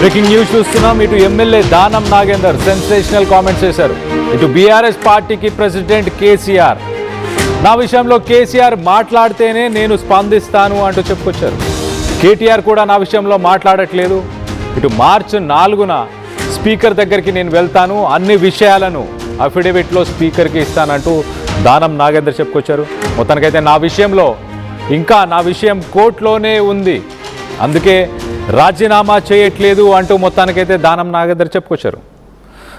Breaking news చూస్తున్నాం. ఇటు MLA Danam Nagender sensational comments చేశారు. ఇటు బీఆర్ఎస్ పార్టీకి ప్రెసిడెంట్ కేసీఆర్, నా విషయంలో కేసీఆర్ మాట్లాడితేనే నేను స్పందిస్తాను అంటూ చెప్పుకొచ్చారు. కేటీఆర్ కూడా నా విషయంలో మాట్లాడట్లేదు. ఇటు మార్చి 4న స్పీకర్ దగ్గరికి నేను వెళ్తాను, అన్ని విషయాలను అఫిడవిట్లో స్పీకర్కి ఇస్తానంటూ దానం నాగేందర్ చెప్పుకొచ్చారు. మొత్తానికైతే నా విషయం కోర్టులోనే ఉంది, అందుకే రాజీనామా చేయట్లేదు అంటూ మొత్తానికైతే దానం నాగేందర్ చెప్పుకొచ్చారు.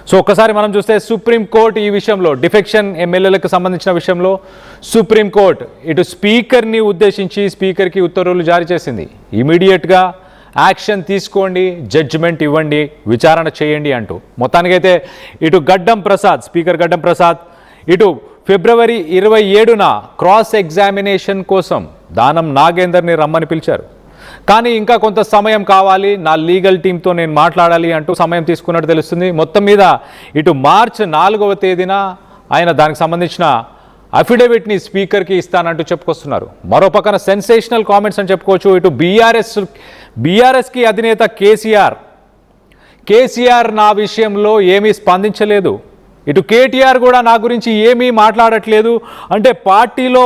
సో ఒక్కసారి మనం చూస్తే సుప్రీంకోర్టు ఈ విషయంలో డిఫెక్షన్ ఎమ్మెల్యేలకు సంబంధించిన విషయంలో సుప్రీంకోర్టు ఇటు స్పీకర్ని ఉద్దేశించి స్పీకర్కి ఉత్తర్వులు జారీ చేసింది. ఇమీడియట్గా యాక్షన్ తీసుకోండి, జడ్జిమెంట్ ఇవ్వండి, విచారణ చేయండి అంటూ. మొత్తానికైతే ఇటు స్పీకర్ గడ్డం ప్రసాద్ ఇటు ఫిబ్రవరి 27న క్రాస్ ఎగ్జామినేషన్ కోసం దానం నాగేందర్ని రమ్మని పిలిచారు. కానీ ఇంకా కొంత సమయం కావాలి, నా లీగల్ టీంతో నేను మాట్లాడాలి అంటూ సమయం తీసుకున్నట్టు తెలుస్తుంది. మొత్తం మీద ఇటు మార్చి 4వ తేదీన ఆయన దానికి సంబంధించిన అఫిడవిట్ని స్పీకర్కి ఇస్తానంటూ చెప్పుకొస్తున్నారు. మరో పక్కన సెన్సేషనల్ కామెంట్స్ అని చెప్పుకోవచ్చు. ఇటు బీఆర్ఎస్కి అధినేత కేసీఆర్ నా విషయంలో ఏమీ స్పందించలేదు. ఇటు కేటీఆర్ కూడా నా గురించి ఏమీ మాట్లాడట్లేదు. అంటే పార్టీలో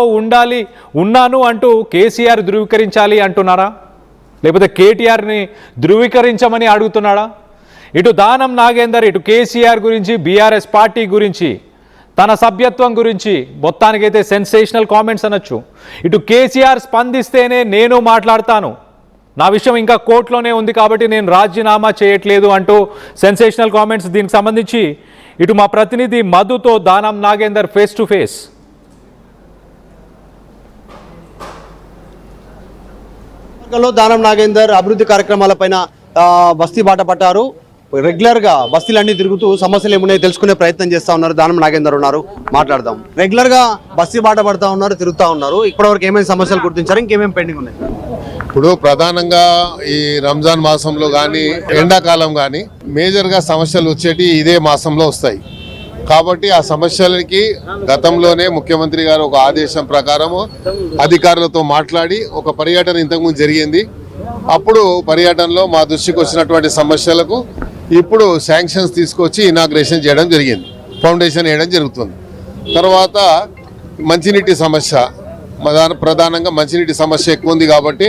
ఉన్నాను అంటూ కేసీఆర్ ధృవీకరించాలి అంటున్నారా, లేకపోతే కేటీఆర్ని ధృవీకరించమని అడుగుతున్నాడా? ఇటు దానం నాగేందర్ ఇటు కేసీఆర్ గురించి, బీఆర్ఎస్ పార్టీ గురించి, తన సభ్యత్వం గురించి మొత్తానికైతే సెన్సేషనల్ కామెంట్స్ అనొచ్చు. ఇటు కేసీఆర్ స్పందిస్తేనే నేను మాట్లాడతాను, నా విషయం ఇంకా కోర్టులోనే ఉంది కాబట్టి నేను రాజీనామా చేయట్లేదు అంటూ సెన్సేషనల్ కామెంట్స్. దీనికి సంబంధించి ఇటు మా ప్రతినిధి మధుతో Danam Nagender face to face. Danam Nagender అభివృద్ధి కార్యక్రమాలపైన బస్తీ బాట పట్టారు. రెగ్యులర్గా బస్తీలన్నీ తిరుగుతూ సమస్యలు ఏమున్నాయో తెలుసుకునే ప్రయత్నం చేస్తూ ఉన్నారు. దానం నాగేందర్ ఉన్నారు, మాట్లాడదాం. రెగ్యులర్గా బస్తీ బాట పడతా ఉన్నారు, తిరుగుతూ ఉన్నారు. ఇప్పటివరకు ఏమేమి సమస్యలు గుర్తించారు, ఇంకేమేమి పెండింగ్ ఉన్నాయి? ఇప్పుడు ప్రధానంగా ఈ రంజాన్ మాసంలో కానీ ఎండాకాలం కానీ మేజర్గా సమస్యలు వచ్చేటి ఇదే మాసంలో వస్తాయి. కాబట్టి ఆ సమస్యలకి గతంలోనే ముఖ్యమంత్రి గారు ఒక ఆదేశం ప్రకారము అధికారులతో మాట్లాడి ఒక పర్యటన ఇంతకుముందు జరిగింది. అప్పుడు పర్యటనలో మా దృష్టికి వచ్చినటువంటి సమస్యలకు ఇప్పుడు శాంక్షన్స్ తీసుకొచ్చి ఇనాగ్రేషన్ చేయడం జరిగింది, ఫౌండేషన్ వేయడం జరుగుతుంది. తర్వాత మంచినీటి సమస్య, ప్రధానంగా మంచినీటి సమస్య ఎక్కువ ఉంది కాబట్టి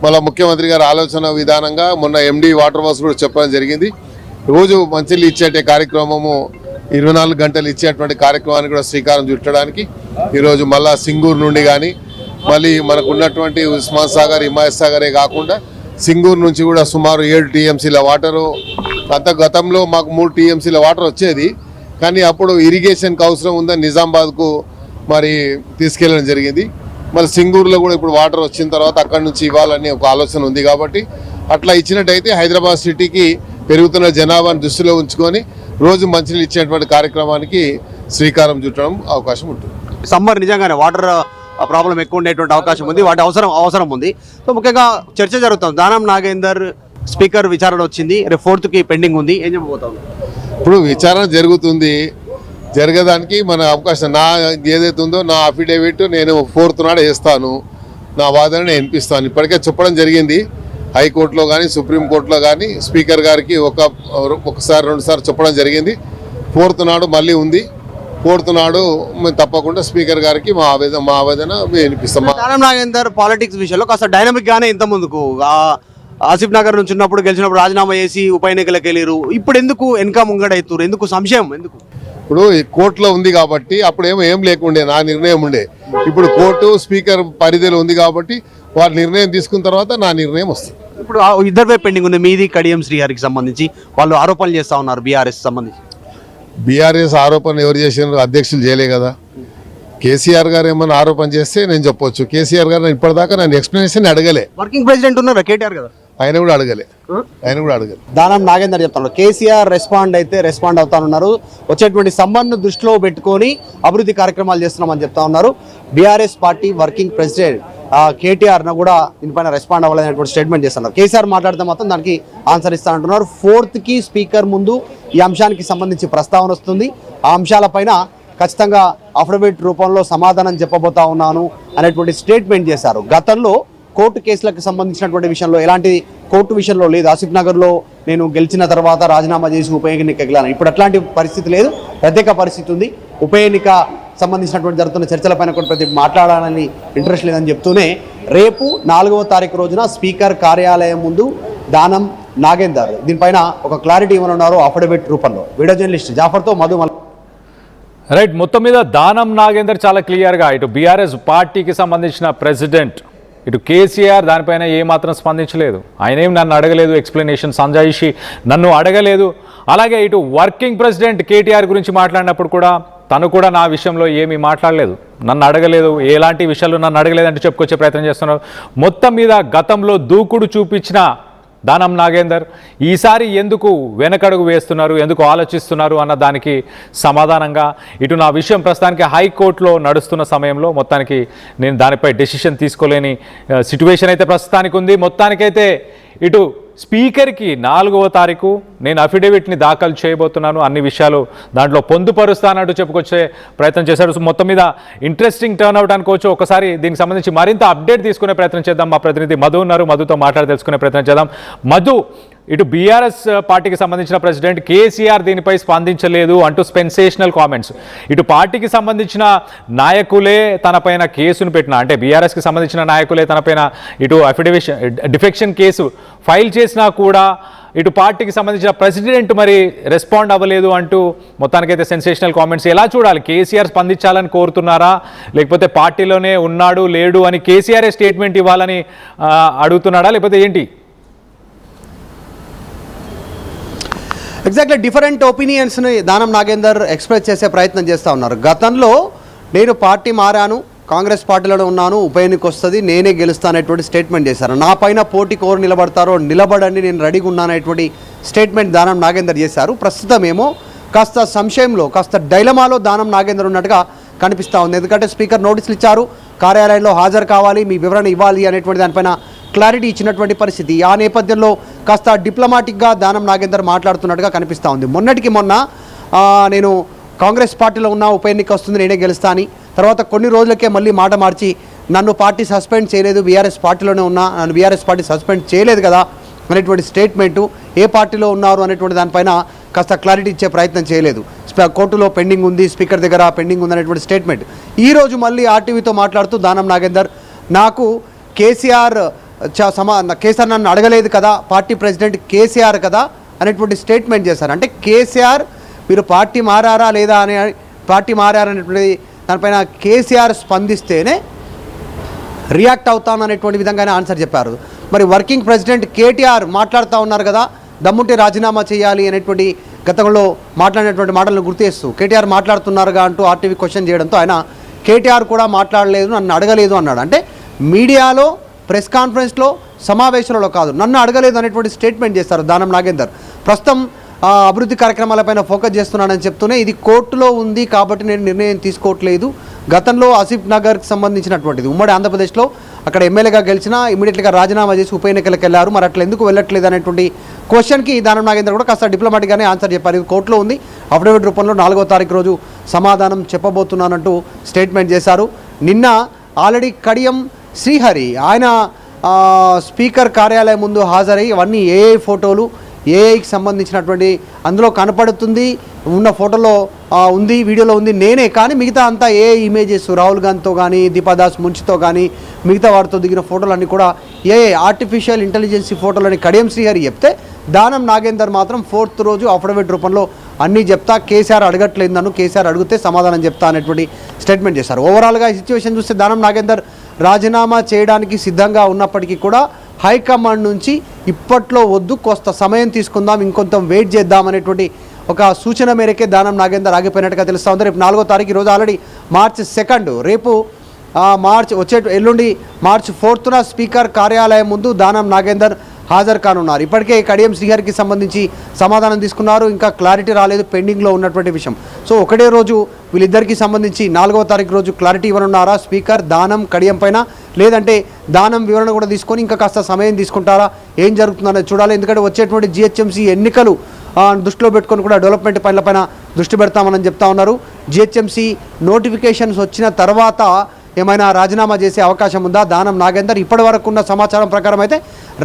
మళ్ళీ ముఖ్యమంత్రి గారి ఆలోచన విధానంగా మొన్న ఎండి వాటర్ వర్క్స్ కూడా చెప్పడం జరిగింది. రోజు మంచినీళ్ళు ఇచ్చేటే కార్యక్రమము 24 గంటలు ఇచ్చేటువంటి కార్యక్రమానికి కూడా శ్రీకారం చుట్టడానికి ఈరోజు మళ్ళా సింగూరు నుండి కానీ మళ్ళీ మనకు ఉన్నటువంటి ఉస్మాన్ సాగర్, హిమాయత్ సాగరే కాకుండా సింగూరు నుంచి కూడా సుమారు 7 టీఎంసీల వాటరు, గతంలో మాకు 3 టీఎంసీల వాటర్ వచ్చేది. కానీ అప్పుడు ఇరిగేషన్కి అవసరం ఉందని నిజామాబాద్కు మరి తీసుకెళ్ళడం జరిగింది. మళ్ళీ సింగూరులో కూడా ఇప్పుడు వాటర్ వచ్చిన తర్వాత అక్కడి నుంచి ఇవ్వాలని ఒక ఆలోచన ఉంది. కాబట్టి అట్లా ఇచ్చినట్టయితే హైదరాబాద్ సిటీకి పెరుగుతున్న జనాభాను దృష్టిలో ఉంచుకొని రోజు మంచినీళ్ళు ఇచ్చేటువంటి కార్యక్రమానికి శ్రీకారం చుట్టడం అవకాశం ఉంటుంది. సమ్మర్ నిజంగానే వాటర్ ప్రాబ్లం ఎక్కువ ఉండేటువంటి అవకాశం ఉంది, వాటి అవసరం ఉంది. సో ముఖ్యంగా చర్చ జరుగుతుంది. దానం నాగేందర్ స్పీకర్ విచారణ వచ్చింది, రేపు 4కి పెండింగ్ ఉంది, ఏం చెప్పబోతాం? ఇప్పుడు విచారణ జరుగుతుంది, జరగడానికి మన అవకాశం నా ఏదైతే ఉందో నా అఫిడేవిట్ నేను 4th నాడు వేస్తాను, నా వాదనని వినిపిస్తాను. ఇప్పటికే చెప్పడం జరిగింది హైకోర్టులో కానీ సుప్రీంకోర్టులో కానీ స్పీకర్ గారికి ఒకసారి 2 సార్లు చెప్పడం జరిగింది. 4th నాడు మళ్ళీ ఉంది. 4th నాడు మేము తప్పకుండా స్పీకర్ గారికి మా ఆవేదన వినిపిస్తాం. దానం నాగేందర్ పాలిటిక్స్ విషయంలో కాస్త డైనమిక్ గానే ఇంత ముందుకు ఆసిఫ్ నగర్ నుంచి ఉన్నప్పుడు గెలిచినప్పుడు రాజీనామా చేసి ఉప ఎన్నికలకు వెళ్ళారు. ఇప్పుడు ఎందుకు వెనక ముంగడవుతారు, ఎందుకు సంశయం ఎందుకు? ఇప్పుడు కోర్టులో ఉంది కాబట్టి అప్పుడేమో ఏం లేకుండే, నా నిర్ణయం ఉండే. ఇప్పుడు కోర్టు స్పీకర్ పరిధిలో ఉంది కాబట్టి వారి నిర్ణయం తీసుకున్న తర్వాత నా నిర్ణయం వస్తుంది. ఇప్పుడు ఇద్దరు వైపు పెండింగ్ ఉంది, మీది కడియం శ్రీహరికి సంబంధించి వాళ్ళు ఆరోపణలు చేస్తూ ఉన్నారు. బీఆర్ఎస్ సంబంధించి బీఆర్ఎస్ ఆరోపణ ఎవరు చేసినారు? అధ్యక్షులు చేయలే కదా. కేసీఆర్ గారు ఏమన్నా ఆరోపణ చేస్తే నేను చెప్పొచ్చు. కేసీఆర్ గారు ఇప్పటిదాకా నన్ను ఎక్స్ప్లెనేషన్ అడగలే. వర్కింగ్ ప్రెసిడెంట్ ఉన్నారు కేటీఆర్ కదా, ఆయన కూడా అడగలే. దానం నాగేందర్ చెప్తాను, కేసీఆర్ రెస్పాండ్ అవుతానున్నారు. వచ్చేటువంటి సమ్మర్ను దృష్టిలో పెట్టుకొని అభివృద్ధి కార్యక్రమాలు చేస్తున్నామని చెప్తా ఉన్నారు. బీఆర్ఎస్ పార్టీ వర్కింగ్ ప్రెసిడెంట్ కేటీఆర్ను కూడా దీనిపైన రెస్పాండ్ అవ్వాలనేటువంటి స్టేట్మెంట్ చేస్తున్నారు. కేసీఆర్ మాట్లాడితే మాత్రం దానికి ఆన్సర్ ఇస్తా అంటున్నారు. 4కి స్పీకర్ ముందు ఈ అంశానికి సంబంధించి ప్రస్తావన వస్తుంది. ఆ అంశాలపైన ఖచ్చితంగా అఫిడవిట్ రూపంలో సమాధానం చెప్పబోతా ఉన్నాను అనేటువంటి స్టేట్మెంట్ చేశారు. గతంలో కోర్టు కేసులకు సంబంధించినటువంటి విషయంలో ఎలాంటి కోర్టు విషయంలో లేదు. ఆసిఫ్ నగర్లో నేను గెలిచిన తర్వాత రాజీనామా చేసి ఉప ఎన్నికకి వెళ్ళాను. ఇప్పుడు అట్లాంటి పరిస్థితి లేదు, ప్రత్యేక పరిస్థితి ఉంది. ఉప ఎన్నిక సంబంధించినటువంటి జరుగుతున్న చర్చలపైన కూడా ప్రతి మాట్లాడాలని ఇంట్రెస్ట్ లేదని చెప్తూనే రేపు 4వ తారీఖు రోజున స్పీకర్ కార్యాలయం ముందు దానం నాగేందర్ దీనిపైన ఒక క్లారిటీ ఇవ్వనున్నారు అఫిడవిట్ రూపంలో. వీడియో జర్నలిస్ట్ జాఫర్తో మధు. రైట్, మొత్తం మీద దానం నాగేందర్ చాలా క్లియర్గా ఇటు బీఆర్ఎస్ పార్టీకి సంబంధించిన ప్రెసిడెంట్, ఇటు కేసీఆర్ దానిపైన ఏమాత్రం స్పందించలేదు. ఆయన ఏం నన్ను అడగలేదు, ఎక్స్ప్లెనేషన్ సంజాయిషి నన్ను అడగలేదు. అలాగే ఇటు వర్కింగ్ ప్రెసిడెంట్ కేటీఆర్ గురించి మాట్లాడినప్పుడు కూడా తను కూడా నా విషయంలో ఏమీ మాట్లాడలేదు, నన్ను అడగలేదు, ఎలాంటి విషయాలు నన్ను అడగలేదంటూ చెప్పుకొచ్చే ప్రయత్నం చేస్తున్నారు. మొత్తం మీద గతంలో దూకుడు చూపించిన దానం నాగేందర్ ఈసారి ఎందుకు వెనకడుగు వేస్తున్నారు, ఎందుకు ఆలోచిస్తున్నారు అన్న దానికి సమాధానంగా ఇటు నా విషయం ప్రస్తుతానికి హైకోర్టులో నడుస్తున్న సమయంలో మొత్తానికి నేను దానిపై డెసిషన్ తీసుకోలేని సిట్యువేషన్ అయితే ప్రస్తుతానికి ఉంది. మొత్తానికైతే ఇటు స్పీకర్కి 4వ తారీఖు నేను అఫిడవిట్ని దాఖలు చేయబోతున్నాను, అన్ని విషయాలు దాంట్లో పొందుపరుస్తానంటూ చెప్పుకొచ్చే ప్రయత్నం చేశారు. సో మొత్తం మీద ఇంట్రెస్టింగ్ టర్న్అవుట్ అనుకోవచ్చు. ఒకసారి దీనికి సంబంధించి మరింత అప్డేట్ తీసుకునే ప్రయత్నం చేద్దాం. మా ప్రతినిధి మధు ఉన్నారు, మధుతో మాట్లాడి తెలుసుకునే ప్రయత్నం చేద్దాం. మధు, ఇటు బీఆర్ఎస్ పార్టీకి సంబంధించిన ప్రెసిడెంట్ కేసీఆర్ దీనిపై స్పందించలేదు అంటూ సెన్సేషనల్ కామెంట్స్. ఇటు పార్టీకి సంబంధించిన నాయకులే తనపైన కేసును పెట్టిన, అంటే బీఆర్ఎస్కి సంబంధించిన నాయకులే తనపైన ఇటు డిఫెక్షన్ కేసు ఫైల్ చేసినా కూడా ఇటు పార్టీకి సంబంధించిన ప్రెసిడెంట్ మరి రెస్పాండ్ అవ్వలేదు అంటూ మొత్తానికైతే సెన్సేషనల్ కామెంట్స్. ఎలా చూడాలి? కేసీఆర్ స్పందించాలని కోరుతున్నారా, లేకపోతే పార్టీలోనే ఉన్నాడు లేడు అని కేసీఆర్ స్టేట్మెంట్ ఇవ్వాలని అడుగుతున్నాడా, లేకపోతే ఏంటి? Exactly different ఒపీనియన్స్ని Danam Nagender express చేసే ప్రయత్నం చేస్తూ ఉన్నారు. గతంలో నేను పార్టీ మారాను, కాంగ్రెస్ పార్టీలో ఉన్నాను, ఉప ఎన్నిక వస్తుంది, నేనే గెలుస్తాననేటువంటి స్టేట్మెంట్ చేశారు. నా పైన పోటీకి ఎవరు నిలబడతారో నిలబడండి, నేను రెడీగా ఉన్నాననేటువంటి స్టేట్మెంట్ దానం నాగేందర్ చేశారు. ప్రస్తుతం ఏమో కాస్త సంశయంలో, కాస్త డైలమాలో దానం నాగేందర్ ఉన్నట్టుగా కనిపిస్తూ ఉంది. ఎందుకంటే స్పీకర్ నోటీసులు ఇచ్చారు, కార్యాలయంలో హాజరు కావాలి, మీ వివరణ ఇవ్వాలి అనేటువంటి దానిపైన క్లారిటీ ఇచ్చినటువంటి పరిస్థితి. ఆ నేపథ్యంలో కాస్త డిప్లొమాటిక్గా దానం నాగేందర్ మాట్లాడుతున్నట్టుగా కనిపిస్తూ ఉంది. మొన్నటికి మొన్న నేను కాంగ్రెస్ పార్టీలో ఉన్న, ఉప ఎన్నిక వస్తుంది, నేనే గెలుస్తా అని, తర్వాత కొన్ని రోజులకే మళ్ళీ మాట మార్చి నన్ను పార్టీ సస్పెండ్ చేయలేదు, బీఆర్ఎస్ పార్టీలోనే ఉన్నా, నన్ను బీఆర్ఎస్ పార్టీ సస్పెండ్ చేయలేదు కదా అనేటువంటి స్టేట్మెంటు, ఏ పార్టీలో ఉన్నారు అనేటువంటి దానిపైన కాస్త క్లారిటీ ఇచ్చే ప్రయత్నం చేయలేదు. కోర్టులో పెండింగ్ ఉంది, స్పీకర్ దగ్గర పెండింగ్ ఉంది అనేటువంటి స్టేట్మెంట్. ఈరోజు మళ్ళీ ఆర్టీవీతో మాట్లాడుతూ దానం నాగేందర్ నాకు కేసీఆర్ నన్ను అడగలేదు కదా, పార్టీ ప్రెసిడెంట్ కేసీఆర్ కదా అనేటువంటి స్టేట్మెంట్ చేశారు. అంటే కేసీఆర్ మీరు పార్టీ మారారా లేదా అనే, పార్టీ మారారనేటువంటి దానిపైన కేసీఆర్ స్పందిస్తేనే రియాక్ట్ అవుతాను అనేటువంటి విధంగానే ఆన్సర్ చెప్పారు. మరి వర్కింగ్ ప్రెసిడెంట్ కేటీఆర్ మాట్లాడుతూ ఉన్నారు కదా, దమ్ముంటే రాజీనామా చేయాలి అనేటువంటి గతంలో మాట్లాడినటువంటి మాటలను గుర్తు చేస్తూ కేటీఆర్ మాట్లాడుతున్నారుగా అంటూ ఆర్టీవీ క్వశ్చన్ చేయడంతో ఆయన కేటీఆర్ కూడా మాట్లాడలేదు, నన్ను అడగలేదు అన్నాడు. అంటే మీడియాలో, ప్రెస్ కాన్ఫరెన్స్లో, సమావేశాలలో కాదు, నన్ను అడగలేదు అనేటువంటి స్టేట్మెంట్ చేస్తారు దానం నాగేందర్. ప్రస్తుతం అభివృద్ధి కార్యక్రమాలపైన ఫోకస్ చేస్తున్నానని చెప్తూనే ఇది కోర్టులో ఉంది కాబట్టి నేను నిర్ణయం తీసుకోవట్లేదు. గతంలో ఆసిఫ్ నగర్కి సంబంధించినటువంటిది ఉమ్మడి ఆంధ్రప్రదేశ్లో అక్కడ ఎమ్మెల్యేగా గెలిచినా ఇమీడియట్గా రాజీనామా చేసి ఉప ఎన్నికలకు వెళ్ళారు, మరి అట్లా ఎందుకు వెళ్ళట్లేదు అనేటువంటి క్వశ్చన్కి దానం నాగేందర్ కూడా కాస్త డిప్లొమాటిక్గానే ఆన్సర్ చెప్పారు. ఇది కోర్టులో ఉంది, అఫిడవిట్ రూపంలో 4వ తారీఖు రోజు సమాధానం చెప్పబోతున్నానంటూ స్టేట్మెంట్ చేశారు. నిన్న ఆల్రెడీ కడియం శ్రీహరి ఆయన స్పీకర్ కార్యాలయం ముందు హాజరై అవన్నీ ఏఐ ఫోటోలు, ఏఐకి సంబంధించినటువంటి అందులో కనపడుతుంది, ఉన్న ఫోటోలో ఉంది, వీడియోలో ఉంది నేనే, కానీ మిగతా అంతా ఏఐ ఇమేజెస్, రాహుల్ గాంధీతో కానీ, దీపాదాస్ మున్షితో కానీ మిగతా వారితో దిగిన ఫోటోలన్నీ కూడా ఏఐ ఆర్టిఫిషియల్ ఇంటెలిజెన్సీ ఫోటోలని కడియం శ్రీహరి చెప్తే, దానం నాగేందర్ మాత్రం 4th రోజు అఫిడవిట్ రూపంలో అన్నీ చెప్తా, కేసీఆర్ అడగట్లేదు నన్ను, కేసీఆర్ అడిగితే సమాధానం చెప్తా అనేటువంటి స్టేట్మెంట్ చేశారు. ఓవరాల్గా ఈ సిచ్యువేషన్ చూస్తే దానం నాగేందర్ రాజీనామా చేయడానికి సిద్ధంగా ఉన్నప్పటికీ కూడా హైకమాండ్ నుంచి ఇప్పట్లో వద్దు, కొంత సమయం తీసుకుందాం, ఇంకొంత వెయిట్ చేద్దాం అనేటువంటి ఒక సూచన మేరకే దానం నాగేందర్ ఆగిపోయినట్టుగా తెలుస్తూ ఉంది. రేపు 4వ తారీఖు, ఈరోజు ఆల్రెడీ March 2, రేపు ఎల్లుండి March 4న స్పీకర్ కార్యాలయం ముందు దానం నాగేందర్ హాజరు కానున్నారు. ఇప్పటికే కడియం శ్రీహరికి సంబంధించి సమాధానం తీసుకున్నారు, ఇంకా క్లారిటీ రాలేదు, పెండింగ్లో ఉన్నటువంటి విషయం. సో ఒకటే రోజు వీళ్ళిద్దరికీ సంబంధించి 4వ తారీఖు రోజు క్లారిటీ ఇవ్వనున్నారా స్పీకర్ దానం కడియం పైన, లేదంటే దానం వివరణ కూడా తీసుకొని ఇంకా కాస్త సమయం తీసుకుంటారా, ఏం జరుగుతుందనేది చూడాలి. ఎందుకంటే వచ్చేటువంటి జిహెచ్ఎంసీ ఎన్నికలు దృష్టిలో పెట్టుకొని కూడా డెవలప్మెంట్ పైన దృష్టి పెడతామని చెప్తా ఉన్నారు. జిహెచ్ఎంసీ నోటిఫికేషన్స్ వచ్చిన తర్వాత ఏమైనా రాజీనామా చేసే అవకాశం ఉందా దానం నాగేందర్? ఇప్పటి వరకు ఉన్న సమాచారం ప్రకారం అయితే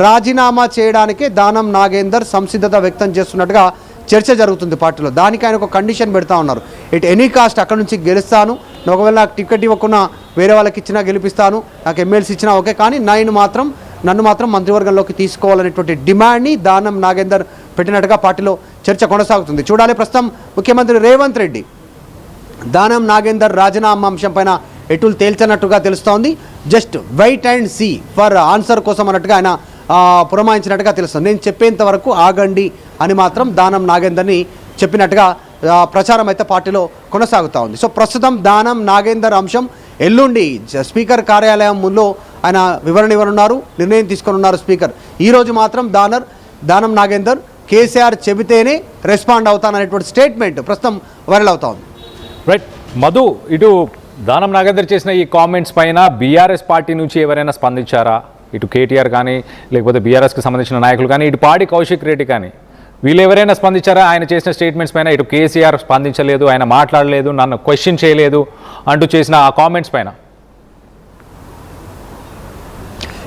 రాజీనామా చేయడానికే దానం నాగేందర్ సంసిద్ధత వ్యక్తం చేస్తున్నట్టుగా చర్చ జరుగుతుంది పార్టీలో. దానికి ఆయన ఒక కండిషన్ పెడతా ఉన్నారు, ఇట్ ఎనీ కాస్ట్ అక్కడ నుంచి గెలుస్తాను, ఒకవేళ నాకు టికెట్ ఇవ్వకుండా వేరే వాళ్ళకి ఇచ్చినా గెలిపిస్తాను, నాకు ఎమ్మెల్సీ ఇచ్చినా ఓకే, కానీ నన్ను మాత్రం మంత్రివర్గంలోకి తీసుకోవాలనేటువంటి డిమాండ్ని దానం నాగేందర్ పెట్టినట్టుగా పార్టీలో చర్చ కొనసాగుతుంది. చూడాలి. ప్రస్తుతం ముఖ్యమంత్రి రేవంత్ రెడ్డి దానం నాగేందర్ రాజీనామా అంశం పైన ఎటులు తేల్చినట్టుగా తెలుస్తోంది. Just wait and see for answer కోసం అన్నట్టుగా ఆయన పురమాయించినట్టుగా తెలుస్తుంది. నేను చెప్పేంత వరకు ఆగండి అని మాత్రం దానం నాగేందర్ని చెప్పినట్టుగా ప్రచారం అయితే పార్టీలో కొనసాగుతూ ఉంది. సో ప్రస్తుతం దానం నాగేందర్ అంశం ఎల్లుండి స్పీకర్ కార్యాలయం ముందు ఆయన వివరణ ఇవ్వనున్నారు, నిర్ణయం తీసుకొనున్నారు స్పీకర్. ఈరోజు మాత్రం దానం నాగేందర్ కేసీఆర్ చెబితేనే రెస్పాండ్ అవుతాననేటువంటి స్టేట్మెంట్ ప్రస్తుతం వైరల్ అవుతా ఉంది. రైట్ మధు, ఇటు దానం నాగేందర్ చేసిన ఈ కామెంట్స్ పైన బీఆర్ఎస్ పార్టీ నుంచి ఎవరైనా స్పందించారా? ఇటు కేటీఆర్ కానీ లేకపోతే బీఆర్ఎస్కి సంబంధించిన నాయకులు కానీ ఇటు పాడి కౌశిక్ రెడ్డి కానీ వీళ్ళు ఎవరైనా స్పందించారా? ఆయన చేసిన స్టేట్మెంట్స్ పైన ఇటు కేసీఆర్ స్పందించలేదు, ఆయన మాట్లాడలేదు, నన్ను క్వశ్చన్ చేయలేదు అంటూ చేసిన ఆ కామెంట్స్ పైన.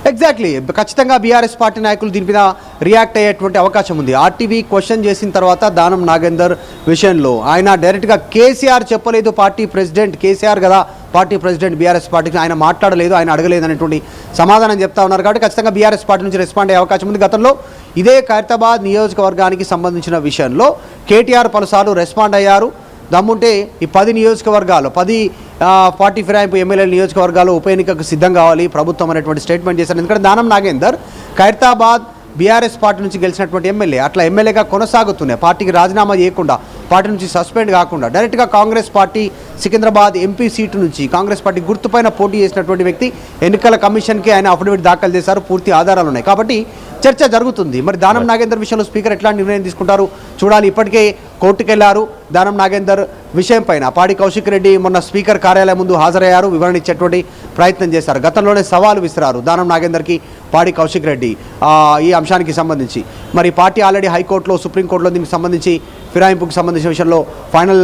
ఎగ్జాక్ట్లీ, ఖచ్చితంగా బీఆర్ఎస్ పార్టీ నాయకులు దీని మీద రియాక్ట్ అయ్యేటువంటి అవకాశం ఉంది. ఆర్టీవీ క్వశ్చన్ చేసిన తర్వాత దానం నాగేందర్ విషయంలో ఆయన డైరెక్ట్గా కేసీఆర్ చెప్పలేదు, పార్టీ ప్రెసిడెంట్ కేసీఆర్ కదా పార్టీ ప్రెసిడెంట్ బీఆర్ఎస్ పార్టీకి, ఆయన మాట్లాడలేదు, ఆయన అడగలేదు అనేటువంటి సమాధానం చెప్తా ఉన్నారు. కాబట్టి ఖచ్చితంగా బీఆర్ఎస్ పార్టీ నుంచి రెస్పాండ్ అయ్యే అవకాశం ఉంది. గతంలో ఇదే ఖైరతాబాద్ నియోజకవర్గానికి సంబంధించిన విషయంలో కేటీఆర్ పలుసార్లు రెస్పాండ్ అయ్యారు. దమ్ముంటే ఈ 10 నియోజకవర్గాలు 10 పార్టీ ఫిరాయింపు ఎమ్మెల్యే నియోజకవర్గాలు ఉప ఎన్నికకు సిద్ధం కావాలి ప్రభుత్వం అనేటువంటి స్టేట్మెంట్ చేశారు. ఎందుకంటే దానం నాగేందర్ ఖైరతాబాద్ బీఆర్ఎస్ పార్టీ నుంచి గెలిచినటువంటి ఎమ్మెల్యే, అట్లా ఎమ్మెల్యేగా కొనసాగుతున్నాయి, పార్టీకి రాజీనామా చేయకుండా, పార్టీ నుంచి సస్పెండ్ కాకుండా డైరెక్ట్గా Congress party Secunderabad MP seat నుంచి కాంగ్రెస్ పార్టీ గుర్తుపైన పోటీ చేసినటువంటి వ్యక్తి. ఎన్నికల కమిషన్కి ఆయన అఫిడవిట్ దాఖలు చేశారు, పూర్తి ఆధారాలు ఉన్నాయి. కాబట్టి చర్చ జరుగుతుంది. మరి దానం నాగేందర్ విషయంలో స్పీకర్ ఎట్లాంటి నిర్ణయం తీసుకుంటారు చూడాలి. ఇప్పటికే కోర్టుకెళ్లారు దానం నాగేందర్ విషయం పైన. పాడి కౌశిక్ రెడ్డి మొన్న స్పీకర్ కార్యాలయం ముందు హాజరయ్యారు, వివరణ ఇచ్చేటువంటి ప్రయత్నం చేశారు. గతంలోనే సవాలు విసిరారు దానం నాగేందర్కి పాడి కౌశిక్ రెడ్డి ఈ అంశానికి సంబంధించి. మరి పార్టీ ఆల్రెడీ హైకోర్టులో సుప్రీంకోర్టులో దీనికి సంబంధించి ఫిరాయింపుకి సంబంధించిన విషయంలో ఫైనల్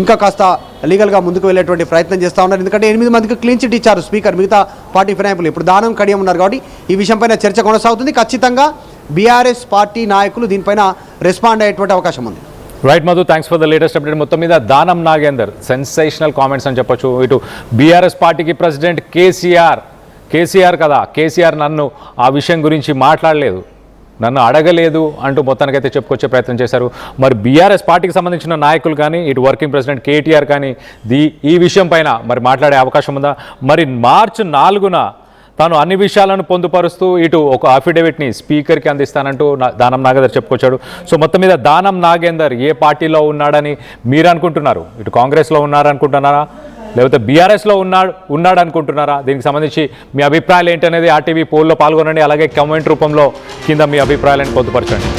ఇంకా కాస్త లీగల్గా ముందుకు వెళ్ళేటువంటి ప్రయత్నం చేస్తూ ఉన్నారు. ఎందుకంటే 8 మందికి క్లీన్ చిట్ ఇచ్చారు స్పీకర్ మిగతా పార్టీ ఫిరాయింపులు. ఇప్పుడు దానం కడియం ఉన్నారు కాబట్టి ఈ విషయంపైన చర్చ కొనసాగుతుంది. ఖచ్చితంగా బీఆర్ఎస్ పార్టీ నాయకులు దీనిపైన రెస్పాండ్ అయ్యేటువంటి అవకాశం ఉంది. Right Madhu, thanks for the latest update. మొత్తం మీద దానం నాగేందర్ సెన్సేషనల్ కామెంట్స్ అని చెప్పొచ్చు. ఇటు బీఆర్ఎస్ పార్టీకి ప్రెసిడెంట్ కేసీఆర్ కదా, కేసీఆర్ నన్ను ఆ విషయం గురించి మాట్లాడలేదు, నన్ను అడగలేదు అంటూ మొత్తానికైతే చెప్పుకొచ్చే ప్రయత్నం చేశారు. మరి బీఆర్ఎస్ పార్టీకి సంబంధించిన నాయకులు కానీ ఇటు వర్కింగ్ ప్రెసిడెంట్ కేటీఆర్ కానీ ఈ విషయం పైన మరి మాట్లాడే అవకాశం ఉందా? మరి మార్చి 4న తాను అన్ని విషయాలను పొందుపరుస్తూ ఇటు ఒక అఫిడవిట్ని స్పీకర్కి అందిస్తానంటూ దానం నాగేందర్ చెప్పుకొచ్చాడు. సో మొత్తం మీద దానం నాగేందర్ ఏ పార్టీలో ఉన్నాడని మీరు అనుకుంటున్నారు? ఇటు కాంగ్రెస్లో ఉన్నారనుకుంటున్నారా, లేకపోతే బీఆర్ఎస్లో ఉన్నాడు అనుకుంటున్నారా? దీనికి సంబంధించి మీ అభిప్రాయాలు ఏంటనేది ఆర్టీవీ పోల్లో పాల్గొనండి. అలాగే కామెంట్ రూపంలో కింద మీ అభిప్రాయాలను పొందుపరచండి.